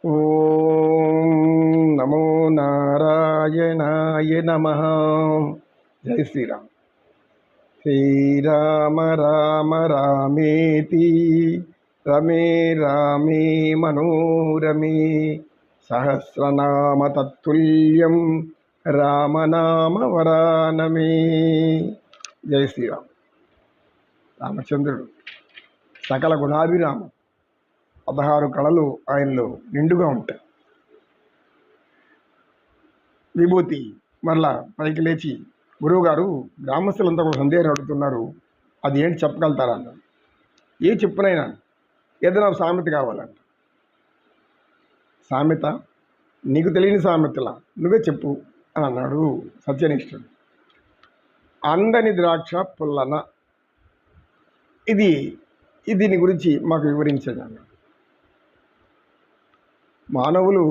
ఓం నమో నారాయణాయ నమః. జై శ్రీరామ్. శ్రీరామ రామ రామేతి రమే రామే మనోరమే సహస్రనామ తత్తుల్యం రామనామ వరానమే. జై శ్రీరామ్. రామచంద్రుడు సకల గుణాభిరామం, 16 కళలు ఆయనలో నిండుగా ఉంటాయి. విభూతి మరలా పైకి లేచి, గురువుగారు గ్రామస్తులంతా కూడా సందేహం అడుగుతున్నారు, అది ఏంటి చెప్పగలుగుతారా అన్నాడు. ఏ చెప్పునైనా ఏదైనా సామెత కావాలంట. సామెత? నీకు తెలియని సామెతలా, నువ్వే చెప్పు అని అన్నాడు సత్యనిష్ఠుడు. అందని ద్రాక్ష పుల్లన, దీని గురించి మాకు వివరించాను. మానవులు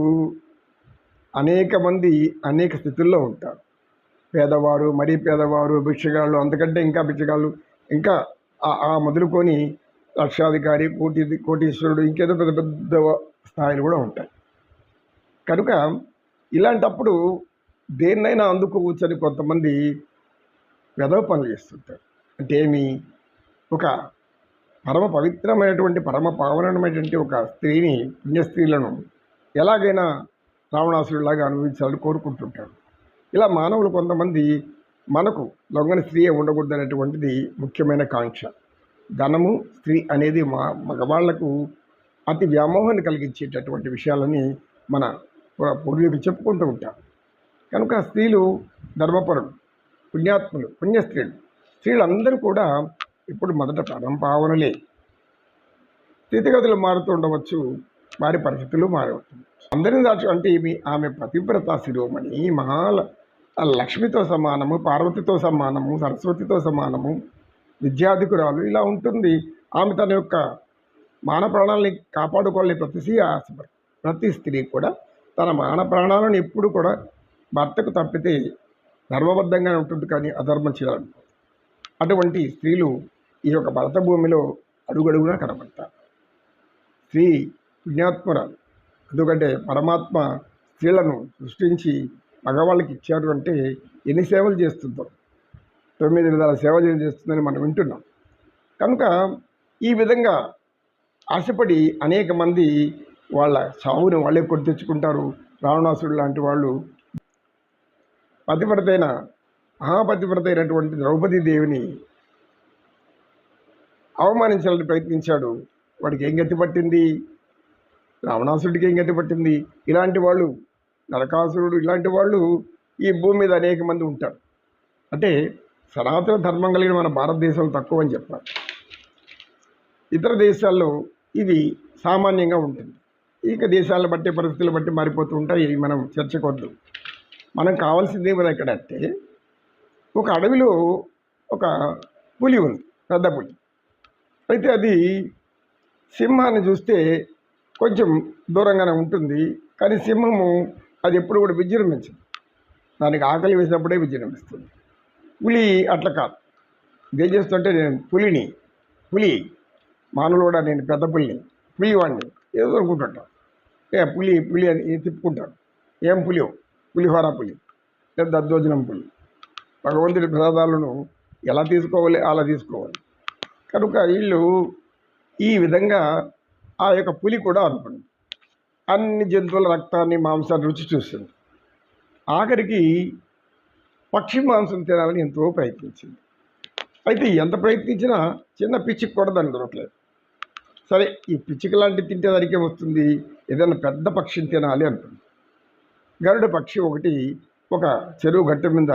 అనేక మంది అనేక స్థితుల్లో ఉంటారు. పేదవారు, మరీ పేదవారు, భిక్షగాళ్ళు, అంతకంటే ఇంకా భిక్షగాళ్ళు, ఇంకా మొదలుకొని లక్షాధికారి, కోటీశ్వరుడు, ఇంకేదో పెద్ద పెద్ద స్థాయిలు కూడా ఉంటాయి. కనుక ఇలాంటప్పుడు దేన్నైనా అందుకోవచ్చని కొంతమంది వెధవ పనులు చేస్తుంటారు. అంటే ఏమి? ఒక పరమ పవిత్రమైనటువంటి, పరమ పావనమైనటువంటి ఒక స్త్రీని, పుణ్యస్త్రీలను ఎలాగైనా రావణాసుడిలాగా అనుభవించాలని కోరుకుంటుంటాడు. ఇలా మానవులు కొంతమంది మనకు లొంగని స్త్రీయే ఉండకూడదు అనేటువంటిది ముఖ్యమైన కాంక్ష. ధనము, స్త్రీ అనేది మగవాళ్లకు అతి వ్యామోహాన్ని కలిగించేటటువంటి విషయాలని మన పూర్వీకులు చెప్పుకుంటూ ఉంటారు. కనుక స్త్రీలు ధర్మపరులు, పుణ్యాత్ములు, పుణ్యస్త్రీలు. స్త్రీలందరూ కూడా ఇప్పుడు మొదట పరంపావనులే. స్థితిగతులు మారుతూ ఉండవచ్చు, వారి పరిస్థితులు మారవుతుంది. అందరిని దాచు అంటే ఆమె పతివ్రత శిరోమణి, లక్ష్మితో సమానము, పార్వతితో సమానము, సరస్వతితో సమానము, విద్యాధికురాలు, ఇలా ఉంటుంది. ఆమె తన యొక్క మాన ప్రాణాలని కాపాడుకోవాలని ప్రతి స్త్రీ కూడా తన మాన ప్రాణాలను ఎప్పుడు కూడా భర్తకు తప్పితే ధర్మబద్ధంగానే ఉంటుంది, కానీ అధర్మం చేయాలనుకో. అటువంటి స్త్రీలు ఈ యొక్క భరత భూమిలో అడుగడుగునా కనబడతారు. స్త్రీ పుణ్యాత్మరాలు. ఎందుకంటే పరమాత్మ స్త్రీలను సృష్టించి మగవాళ్ళకి ఇచ్చారు అంటే ఎన్ని సేవలు చేస్తుందో, 9 విధాల సేవలు చేస్తుందని మనం వింటున్నాం. కనుక ఈ విధంగా ఆశపడి అనేక మంది వాళ్ళ చావుని వాళ్ళే కొని తెచ్చుకుంటారు. రావణాసుడు లాంటి వాళ్ళు మహాపతివ్రత అయినటువంటి ద్రౌపదీదేవిని అవమానించాలని ప్రయత్నించాడు. వాడికి ఏం గతి పట్టింది? రావణాసుడికి ఏం గతి పట్టింది? ఇలాంటి వాళ్ళు, నరకాసురుడు, ఇలాంటి వాళ్ళు ఈ భూమి మీద అనేక మంది ఉంటారు. అంటే సనాతన ధర్మం కలిగిన మన భారతదేశం తక్కువ అని చెప్పాలి. ఇతర దేశాల్లో ఇది సామాన్యంగా ఉంటుంది. ఇక దేశాలను బట్టి, పరిస్థితులు బట్టి మారిపోతూ ఉంటాయి. మనం చర్చకొద్దు. మనం కావాల్సింది ఏమైనా ఎక్కడంటే, ఒక అడవిలో ఒక పులి ఉంది, పెద్ద పులి. అయితే అది సింహాన్ని చూస్తే కొంచెం దూరంగానే ఉంటుంది, కానీ సింహము అది ఎప్పుడు కూడా విజృంభించదు. దానికి ఆకలి వేసినప్పుడే విజృంభిస్తుంది. పులి అట్లా కాదు. ఇదేం చేస్తుంటే, నేను పులి మానవులు కూడా నేను పెద్ద పులి వాడిని ఏదో అనుకుంటుంటాను. పులి అని తిప్పుకుంటాను. ఏం పులియో? పులిహోర పులి, లేదా దద్దోజనం పులి. భగవంతుడి ప్రసాదాలను ఎలా తీసుకోవాలి అలా తీసుకోవాలి. కనుక వీళ్ళు ఈ విధంగా ఆ యొక్క పులి కూడా అనుకుంది. అన్ని జంతువుల రక్తాన్ని, మాంసాన్ని రుచి చూస్తుంది. ఆఖరికి పక్షి మాంసం తినాలని ఎంతో ప్రయత్నించింది. అయితే ఎంత ప్రయత్నించినా చిన్న పిచ్చికి కూడా దాన్ని దొరకలేదు. సరే, ఈ పిచ్చిక లాంటి తింటే దానికే వస్తుంది, ఏదైనా పెద్ద పక్షిని తినాలి అంటుంది. గరుడ పక్షి ఒకటి ఒక చెరువు గట్టె మీద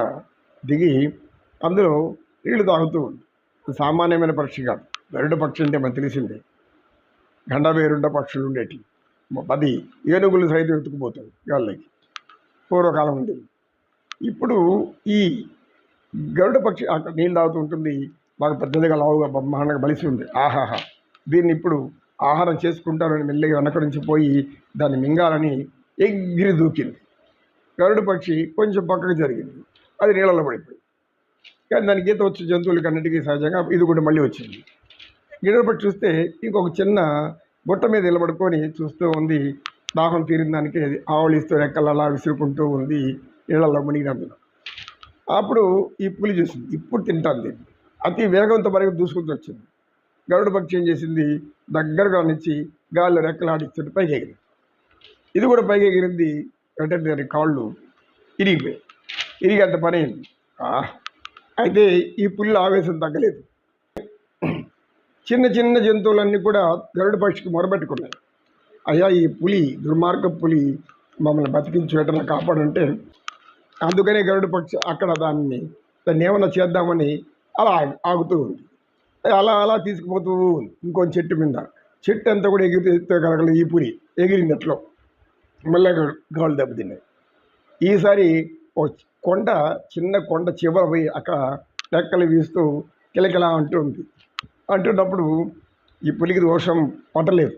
దిగి అందులో నీళ్లు తాగుతూ ఉంది. సామాన్యమైన పక్షి కాదు. గరుడ పక్షి అంటే మనకు తెలిసిందే, గండవేరుండ పక్షులు ఉండేటి 10 ఏనుగులు సైతం ఎత్తుకుపోతాయి గాళ్ళకి. పూర్వకాలం ఉండేది. ఇప్పుడు ఈ గరుడ పక్షి అక్కడ నీళ్ళు తాగుతూ ఉంటుంది. బాగా పెద్దదిగా, లావుగా, బ్రహ్మాండంగా బలిసి ఉంది. ఆహాహా, దీన్ని ఇప్పుడు ఆహారం చేసుకుంటారని మెల్లిగా వెనక నుంచి పోయి దాన్ని మింగాలని ఎగిరి దూకింది. గరుడ పక్షి కొంచెం పక్కకు జరిగింది, అది నీళ్ళలో పడిపోయింది. కానీ దానికి ఈత వచ్చే జంతువులకి అన్నిటికీ సహజంగా ఇది కూడా మళ్ళీ వచ్చింది. గిడపట్టి చూస్తే ఇంకొక చిన్న బుట్ట మీద నిలబడుకొని చూస్తూ ఉంది. దాహం తీరిన దానికి ఆవలిస్తూ రెక్కలు అలా విసురుకుంటూ ఉంది నీళ్ళల్లో మునిగినందున. అప్పుడు ఈ పులి చూసింది, ఇప్పుడు తింటుంది. అతి వేగంతో మరికి దూసుకుంటూ వచ్చింది. గరుడ పక్షి ఏం చేసింది, దగ్గరగా నుంచి గాల్లో రెక్కలు ఆడిస్తుంటే పైకి ఎగిరింది. ఇది కూడా పైకి ఎగిరింది. వెంటనే దాని కాళ్ళు ఇరిగిపోయాయి. ఇరిగి అంత పని అయింది. అయితే ఈ పులిలో ఆవేశం తగ్గలేదు. చిన్న చిన్న జంతువులన్నీ కూడా గరుడ పక్షికి మొరబెట్టుకున్నాయి. అయ్యా, ఈ పులి దుర్మార్గ పులి మమ్మల్ని బతికించేటలా కాపాడంటే, అందుకనే గరుడ పక్షి అక్కడ దాన్ని ఏమన్నా చేద్దామని అలా ఆగుతూ ఉంది. అలా అలా తీసుకుపోతూ ఉంది ఇంకొంచెం చెట్టు మీద. చెట్టు అంతా కూడా ఎగిరిగలగల ఈ పులి ఎగిరింది. అట్లో మళ్ళీ గాలు దెబ్బతిన్నాయి. ఈసారి ఓ కొండ, చిన్న కొండ చివర పోయి అక్కడ రెక్కలు వీస్తూ కిలకిలా అంటుంది. అంటున్నప్పుడు ఈ పులికి దోషం పట్టలేదు.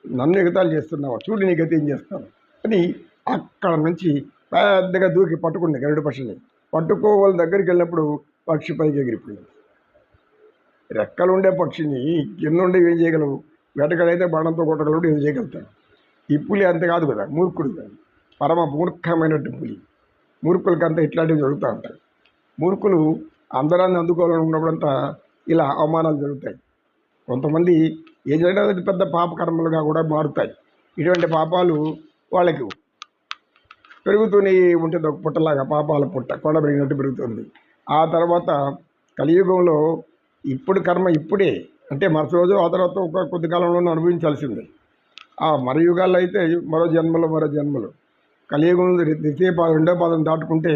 నన్ను ఎగతాళి చేస్తున్నావు, చూడు నీ గతి ఏం చేస్తాను అని అక్కడ నుంచి పెద్దగా దూకి పట్టుకుంది గరుడ పక్షిని. పట్టుకోవాలి దగ్గరికి వెళ్ళినప్పుడు పక్షి పైకి ఎగిరిపోయింది. రెక్కలుండే పక్షిని కింద ఉండి ఏం చేయగలవు? వేటగాడైతే బాణంతో కొట్టగలడు, ఏం చేయగలుగుతాడు. ఈ పులి అంతే కాదు కదా, మూర్ఖుడు కాదు, పరమ మూర్ఖమైనట్టు పులి. మూర్ఖులకంతా ఇట్లాంటివి జరుగుతూ ఉంటాయి. మూర్ఖులు అందరాన్ని అందుకోవాలని ఉన్నప్పుడంతా ఇలా అవమానాలు జరుగుతాయి. కొంతమంది ఏం చేయడం పెద్ద పాపకర్మలుగా కూడా మారుతాయి. ఇటువంటి పాపాలు వాళ్ళకి పెరుగుతూనే ఉంటుంది. ఒక పుట్టలాగా పాపాల పుట్ట కొండ పెరిగినట్టు పెరుగుతుంది. ఆ తర్వాత కలియుగంలో ఇప్పుడు కర్మ ఇప్పుడే అంటే మరుసటి రోజు, ఆ తర్వాత ఒక కొద్ది కాలంలోనూ అనుభవించాల్సిందే. ఆ మరో యుగాల్లో అయితే మరో జన్మలు. కలియుగంలో ద్వితీయ పాదం, రెండో పాదం దాటుకుంటే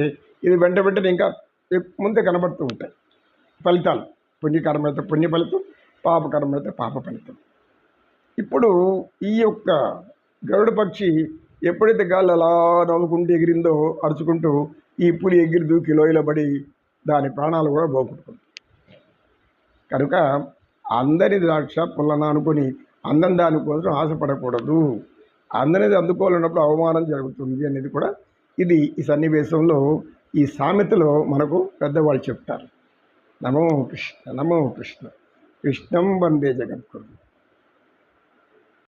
ఇది వెంట వెంటనే ఇంకా ముందే కనబడుతూ ఉంటాయి ఫలితాలు. పుణ్యకర్మ అయితే పుణ్య ఫలితం, పాపకర్మ అయితే పాప ఫలితం. ఇప్పుడు ఈ యొక్క గరుడ పక్షి ఎప్పుడైతే గాలి అలా నవ్వుకుంటూ ఎగిరిందో అరుచుకుంటూ, ఈ పులి ఎగిరి దూకి లోయలో పడి దాని ప్రాణాలు కూడా పోగొట్టుకుంది. కనుక అందరి ద్రాక్ష పుల్లన అనుకొని అందం దానికోసం ఆశపడకూడదు. అందరిది అందుకోవాలన్నప్పుడు అవమానం జరుగుతుంది అనేది కూడా ఈ సన్నివేశంలో, ఈ సామెతలో మనకు పెద్దవాళ్ళు చెప్తారు. నమో కృష్ణ, నమో కృష్ణ, కృష్ణం వందే జగద్గురు.